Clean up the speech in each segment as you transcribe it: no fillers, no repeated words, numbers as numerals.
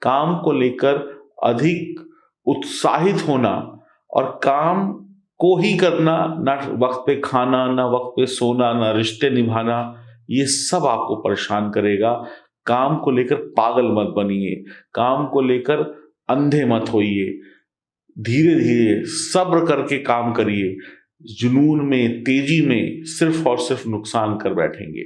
काम को लेकर अधिक उत्साहित होना और काम को ही करना, ना वक्त पे खाना, ना वक्त पे सोना, ना रिश्ते निभाना, ये सब आपको परेशान करेगा। काम को लेकर पागल मत बनिए, काम को लेकर अंधे मत होइए। धीरे धीरे सब्र करके काम करिए। जुनून में, तेजी में सिर्फ और सिर्फ नुकसान कर बैठेंगे।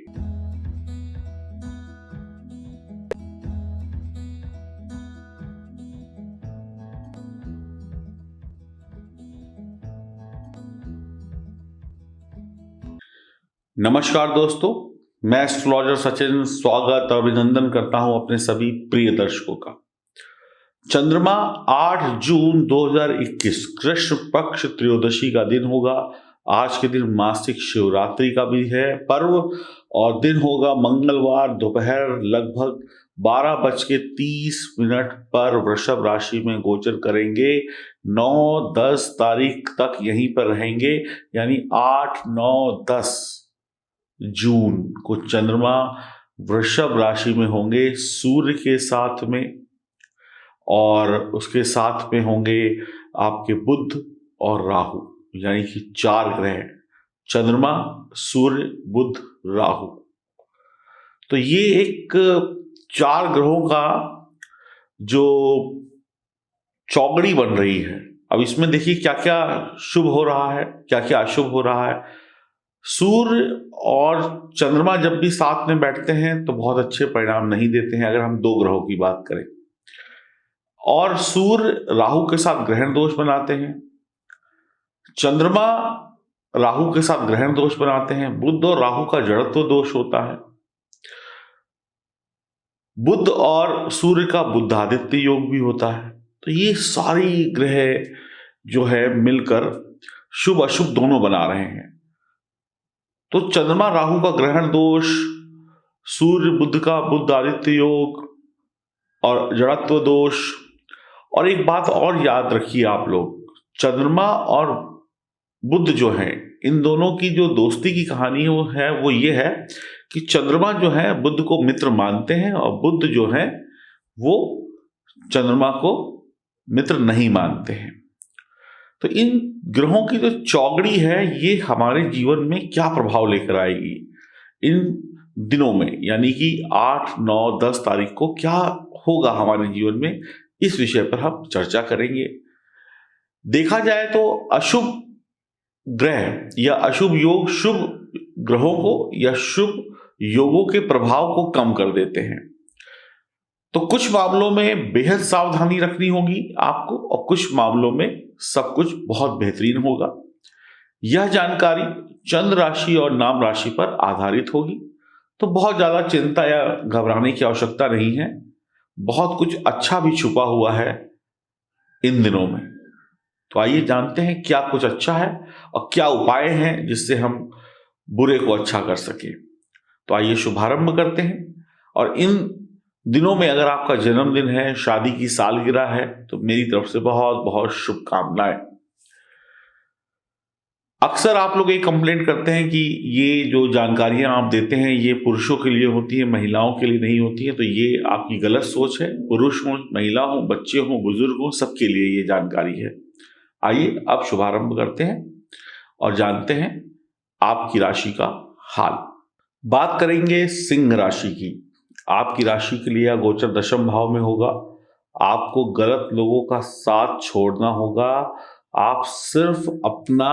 नमस्कार दोस्तों, मैं एस्ट्रोलॉजर सचिन स्वागत और अभिनंदन करता हूं अपने सभी प्रिय दर्शकों का। चंद्रमा 8 जून 2021 कृष्ण पक्ष त्रयोदशी का दिन होगा। आज के दिन मासिक शिवरात्रि का भी है पर्व और दिन होगा मंगलवार दोपहर लगभग 12:30 पर वृषभ राशि में गोचर करेंगे। 9-10 तारीख तक यहीं पर रहेंगे, यानी 8, 9, 10 जून को चंद्रमा वृषभ राशि में होंगे सूर्य के साथ में, और उसके साथ में होंगे आपके बुध और राहु, यानी कि 4 ग्रह चंद्रमा, सूर्य, बुध, राहु। तो ये एक 4 ग्रहों का जो चौगड़ी बन रही है। अब इसमें देखिए क्या क्या शुभ हो रहा है, क्या क्या अशुभ हो रहा है। सूर्य और चंद्रमा जब भी साथ में बैठते हैं तो बहुत अच्छे परिणाम नहीं देते हैं, अगर हम 2 ग्रहों की बात करें। और सूर्य राहु के साथ ग्रहण दोष बनाते हैं, चंद्रमा राहु के साथ ग्रहण दोष बनाते हैं, बुध और राहु का जड़त्व दोष होता है, बुध और सूर्य का बुधादित्य योग भी होता है। तो ये सारी ग्रह जो है मिलकर शुभ अशुभ दोनों बना रहे हैं। तो चंद्रमा राहु का ग्रहण दोष, सूर्य बुध का बुध आदित्य योग और जड़त्व दोष। और एक बात और याद रखिए आप लोग, चंद्रमा और बुध जो है, इन दोनों की जो दोस्ती की कहानी वो ये है कि चंद्रमा जो है बुध को मित्र मानते हैं और बुध जो है वो चंद्रमा को मित्र नहीं मानते हैं। तो इन ग्रहों की जो चौगड़ी है ये हमारे जीवन में क्या प्रभाव लेकर आएगी इन दिनों में, यानी कि 8, 9, 10 तारीख को क्या होगा हमारे जीवन में, इस विषय पर हम चर्चा करेंगे। देखा जाए तो अशुभ ग्रह या अशुभ योग शुभ ग्रहों को या शुभ योगों के प्रभाव को कम कर देते हैं। तो कुछ मामलों में बेहद सावधानी रखनी होगी आपको और कुछ मामलों में सब कुछ बहुत बेहतरीन होगा। यह जानकारी चंद्र राशि और नाम राशि पर आधारित होगी, तो बहुत ज्यादा चिंता या घबराने की आवश्यकता नहीं है। बहुत कुछ अच्छा भी छुपा हुआ है इन दिनों में। तो आइए जानते हैं क्या कुछ अच्छा है और क्या उपाय हैं जिससे हम बुरे को अच्छा कर सके। तो आइए शुभारंभ करते हैं। और इन दिनों में अगर आपका जन्मदिन है, शादी की सालगिरह है, तो मेरी तरफ से बहुत बहुत शुभकामनाएं। अक्सर आप लोग ये कंप्लेंट करते हैं कि ये जो जानकारियां आप देते हैं ये पुरुषों के लिए होती है, महिलाओं के लिए नहीं होती है। तो ये आपकी गलत सोच है। पुरुष हो, महिला हो, बच्चे हो, बुजुर्ग हो, सबके लिए ये जानकारी है। आइए अब शुभारंभ करते हैं और जानते हैं आपकी राशि का हाल। बात करेंगे सिंह राशि की। आपकी राशि के लिए गोचर दशम भाव में होगा। आपको गलत लोगों का साथ छोड़ना होगा। आप सिर्फ अपना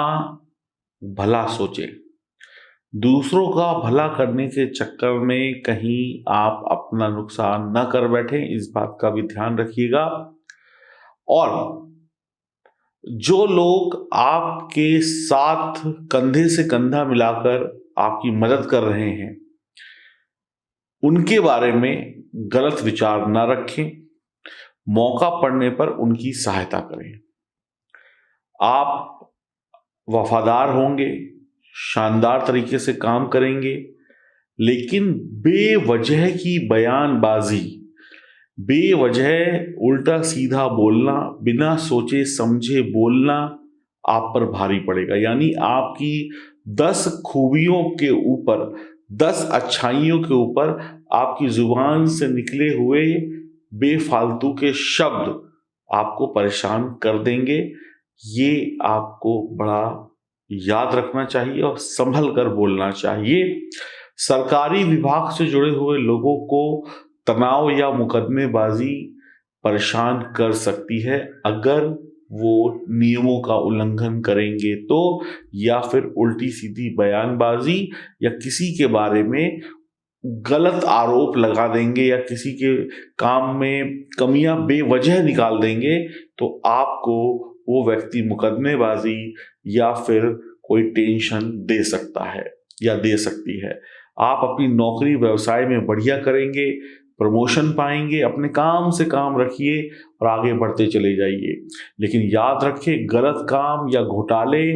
भला सोचें, दूसरों का भला करने के चक्कर में कहीं आप अपना नुकसान न कर बैठें, इस बात का भी ध्यान रखिएगा। और जो लोग आपके साथ कंधे से कंधा मिलाकर आपकी मदद कर रहे हैं उनके बारे में गलत विचार ना रखें। मौका पड़ने पर उनकी सहायता करें। आप वफादार होंगे, शानदार तरीके से काम करेंगे, लेकिन बेवजह की बयानबाजी, बेवजह उल्टा सीधा बोलना, बिना सोचे समझे बोलना आप पर भारी पड़ेगा। यानी आपकी 10 खूबियों के ऊपर, 10 अच्छाइयों के ऊपर आपकी जुबान से निकले हुए बेफालतू के शब्द आपको परेशान कर देंगे। ये आपको बड़ा याद रखना चाहिए और संभल कर बोलना चाहिए। सरकारी विभाग से जुड़े हुए लोगों को तनाव या मुकदमेबाजी परेशान कर सकती है अगर वो नियमों का उल्लंघन करेंगे तो, या फिर उल्टी सीधी बयानबाजी या किसी के बारे में गलत आरोप लगा देंगे या किसी के काम में कमियां बेवजह निकाल देंगे, तो आपको वो व्यक्ति मुकदमेबाजी या फिर कोई टेंशन दे सकता है या दे सकती है। आप अपनी नौकरी व्यवसाय में बढ़िया करेंगे, प्रमोशन पाएंगे, अपने काम से काम रखिए और आगे बढ़ते चले जाइए। लेकिन याद रखें, गलत काम या घोटाले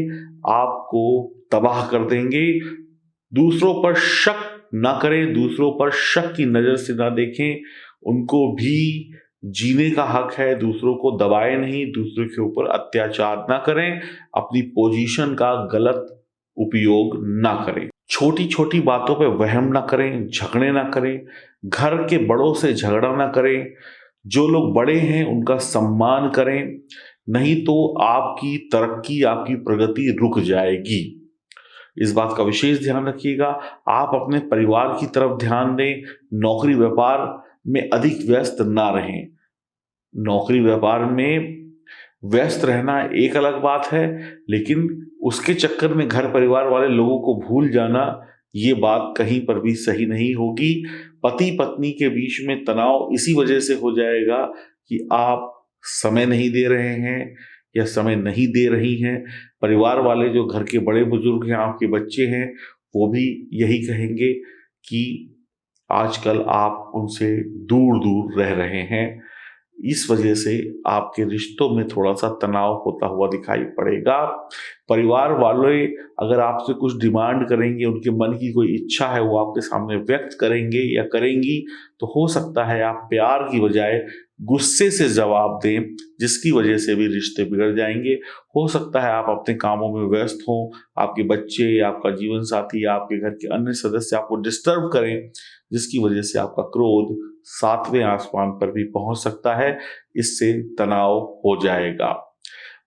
आपको तबाह कर देंगे। दूसरों पर शक ना करें, दूसरों पर शक की नजर से ना देखें। उनको भी जीने का हक है, दूसरों को दबाए नहीं, दूसरों के ऊपर अत्याचार ना करें, अपनी पोजीशन का गलत उपयोग ना करें। छोटी छोटी बातों पे वहम ना करें, झगड़े ना करें, घर के बड़ों से झगड़ा ना करें। जो लोग बड़े हैं उनका सम्मान करें, नहीं तो आपकी तरक्की, आपकी प्रगति रुक जाएगी। इस बात का विशेष ध्यान रखिएगा। आप अपने परिवार की तरफ ध्यान दें, नौकरी व्यापार में अधिक व्यस्त ना रहें। नौकरी व्यापार में व्यस्त रहना एक अलग बात है, लेकिन उसके चक्कर में घर परिवार वाले लोगों को भूल जाना, ये बात कहीं पर भी सही नहीं होगी। पति पत्नी के बीच में तनाव इसी वजह से हो जाएगा कि आप समय नहीं दे रहे हैं या समय नहीं दे रही हैं। परिवार वाले जो घर के बड़े बुजुर्ग हैं, आपके बच्चे हैं, वो भी यही कहेंगे कि आजकल आप उनसे दूर दूर रह रहे हैं। इस वजह से आपके रिश्तों में थोड़ा सा तनाव होता हुआ दिखाई पड़ेगा। परिवार वाले अगर आपसे कुछ डिमांड करेंगे, उनके मन की कोई इच्छा है वो आपके सामने व्यक्त करेंगे या करेंगी, तो हो सकता है आप प्यार की बजाय गुस्से से जवाब दें, जिसकी वजह से भी रिश्ते बिगड़ जाएंगे। हो सकता है आप अपने कामों में व्यस्त हों, आपके बच्चे, आपका जीवन साथी या आपके घर के अन्य सदस्य आपको डिस्टर्ब करें, जिसकी वजह से आपका क्रोध 7वें आसमान पर भी पहुंच सकता है। इससे तनाव हो जाएगा।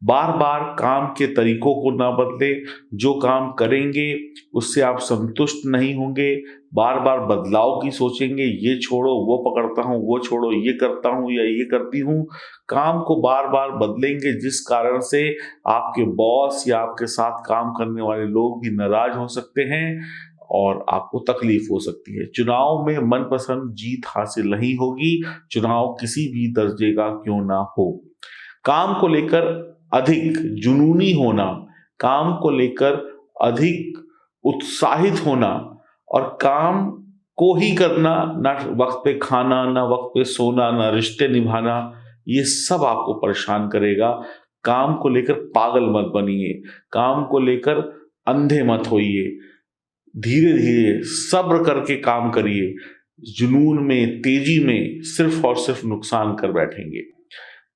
बार बार काम के तरीकों को ना बदले। जो काम करेंगे उससे आप संतुष्ट नहीं होंगे, बार बार बदलाव की सोचेंगे, ये छोड़ो वो पकड़ता हूँ, वो छोड़ो ये करता हूँ या ये करती हूँ। काम को बार बार बदलेंगे, जिस कारण से आपके बॉस या आपके साथ काम करने वाले लोग भी नाराज हो सकते हैं और आपको तकलीफ हो सकती है। चुनाव में मनपसंद जीत हासिल नहीं होगी, चुनाव किसी भी दर्जे का क्यों ना हो। काम को लेकर अधिक जुनूनी होना, काम को लेकर अधिक उत्साहित होना और काम को ही करना, ना वक्त पे खाना, ना वक्त पे सोना, ना रिश्ते निभाना, ये सब आपको परेशान करेगा। काम को लेकर पागल मत बनिए, काम को लेकर अंधे मत होइए। धीरे धीरे सब्र करके काम करिए। जुनून में, तेजी में सिर्फ और सिर्फ नुकसान कर बैठेंगे।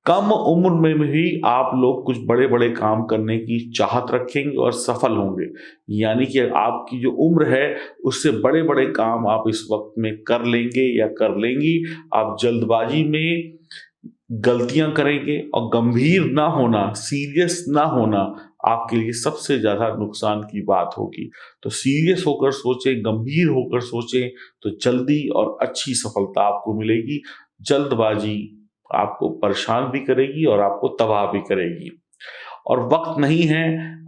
कम उम्र में भी आप लोग कुछ बड़े बड़े काम करने की चाहत रखेंगे और सफल होंगे। यानी कि आपकी जो उम्र है उससे बड़े बड़े काम आप इस वक्त में कर लेंगे या कर लेंगी। आप जल्दबाजी में गलतियां करेंगे और गंभीर ना होना, सीरियस ना होना आपके लिए सबसे ज्यादा नुकसान की बात होगी। तो सीरियस होकर सोचें, गंभीर होकर सोचें, तो जल्दी और अच्छी सफलता आपको मिलेगी। जल्दबाजी आपको परेशान भी करेगी और आपको तबाह भी करेगी। और वक्त नहीं है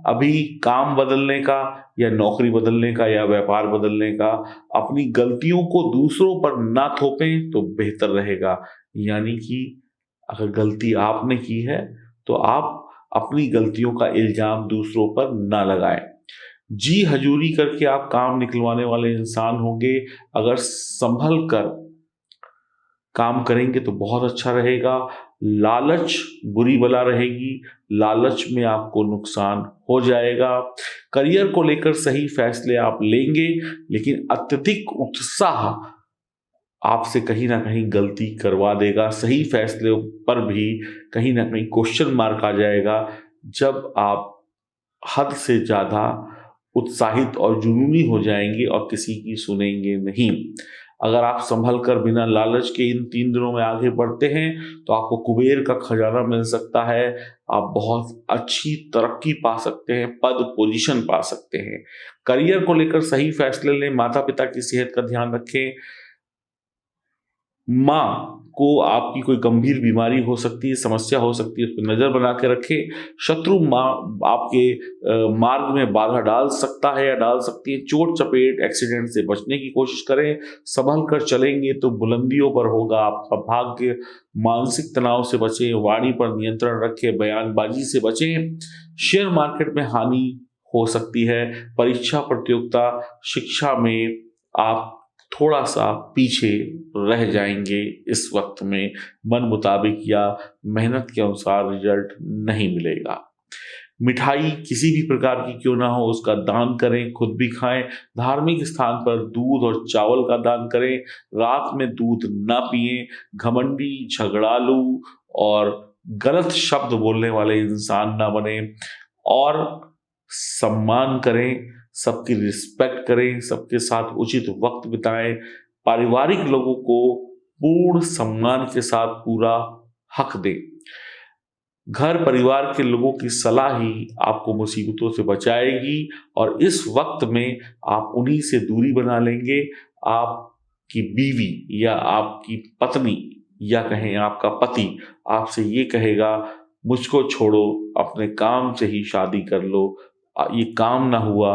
अभी काम बदलने का या नौकरी बदलने का या व्यापार बदलने का। अपनी गलतियों को दूसरों पर ना थोपें तो बेहतर रहेगा। यानी कि अगर गलती आपने की है तो आप अपनी गलतियों का इल्जाम दूसरों पर ना लगाएं। जी हजूरी करके आप काम निकलवाने वाले इंसान होंगे। अगर संभल कर काम करेंगे तो बहुत अच्छा रहेगा। लालच बुरी बला रहेगी, लालच में आपको नुकसान हो जाएगा। करियर को लेकर सही फैसले आप लेंगे, लेकिन अत्यधिक उत्साह आपसे कहीं ना कहीं गलती करवा देगा। सही फैसले पर भी कहीं ना कहीं क्वेश्चन मार्क आ जाएगा जब आप हद से ज़्यादा उत्साहित और जुनूनी हो जाएंगे और किसी की सुनेंगे नहीं। अगर आप संभल कर बिना लालच के इन 3 दिनों में आगे बढ़ते हैं तो आपको कुबेर का खजाना मिल सकता है। आप बहुत अच्छी तरक्की पा सकते हैं, पद पोजीशन पा सकते हैं। करियर को लेकर सही फैसले लें, माता पिता की सेहत का ध्यान रखें। माँ को आपकी कोई गंभीर बीमारी हो सकती है, समस्या हो सकती है, उस पर नजर बना के रखें। शत्रु माँ आपके मार्ग में बाधा डाल सकता है या डाल सकती है। चोट चपेट एक्सीडेंट से बचने की कोशिश करें। संभल कर चलेंगे तो बुलंदियों पर होगा आपका भाग्य। मानसिक तनाव से बचें, वाणी पर नियंत्रण रखें, बयानबाजी से बचें। शेयर मार्केट में हानि हो सकती है। परीक्षा प्रतियोगिता शिक्षा में आप थोड़ा सा पीछे रह जाएंगे। इस वक्त में मन मुताबिक या मेहनत के अनुसार रिजल्ट नहीं मिलेगा। मिठाई किसी भी प्रकार की क्यों ना हो उसका दान करें, खुद भी खाएं। धार्मिक स्थान पर दूध और चावल का दान करें। रात में दूध ना पिएं। घमंडी, झगड़ालू और गलत शब्द बोलने वाले इंसान ना बने। और सम्मान करें, सबकी रिस्पेक्ट करें, सबके साथ उचित वक्त बिताएं। पारिवारिक लोगों को पूर्ण सम्मान के साथ पूरा हक दें। घर परिवार के लोगों की सलाह ही आपको मुसीबतों से बचाएगी और इस वक्त में आप उन्हीं से दूरी बना लेंगे। आपकी बीवी या आपकी पत्नी या कहें आपका पति आपसे ये कहेगा, मुझको छोड़ो, अपने काम से ही शादी कर लो, ये काम ना हुआ,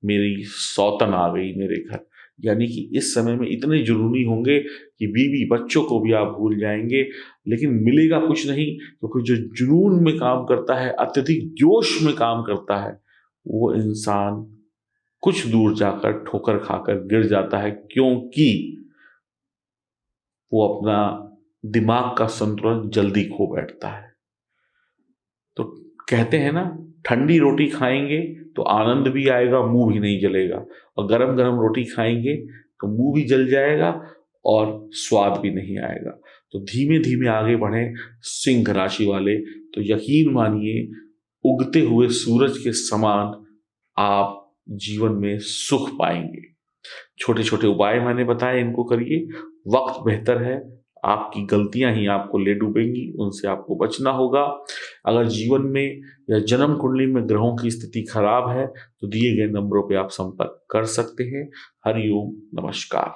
मेरी सौतन आ गई मेरे घर। यानी कि इस समय में इतने जुनूनी होंगे कि बीवी बच्चों को भी आप भूल जाएंगे। लेकिन मिलेगा कुछ नहीं, क्योंकि जो जुनून में काम करता है, अत्यधिक जोश में काम करता है, वो इंसान कुछ दूर जाकर ठोकर खाकर गिर जाता है, क्योंकि वो अपना दिमाग का संतुलन जल्दी खो बैठता है। तो कहते हैं ना, ठंडी रोटी खाएंगे तो आनंद भी आएगा, मुंह भी नहीं जलेगा, और गरम गरम रोटी खाएंगे तो मुंह भी जल जाएगा और स्वाद भी नहीं आएगा। तो धीमे धीमे आगे बढ़ें सिंह राशि वाले, तो यकीन मानिए उगते हुए सूरज के समान आप जीवन में सुख पाएंगे। छोटे छोटे उपाय मैंने बताए, इनको करिए। वक्त बेहतर है, आपकी गलतियां ही आपको ले डूबेंगी, उनसे आपको बचना होगा। अगर जीवन में या जन्म कुंडली में ग्रहों की स्थिति खराब है तो दिए गए नंबरों पे आप संपर्क कर सकते हैं। हरिओम, नमस्कार।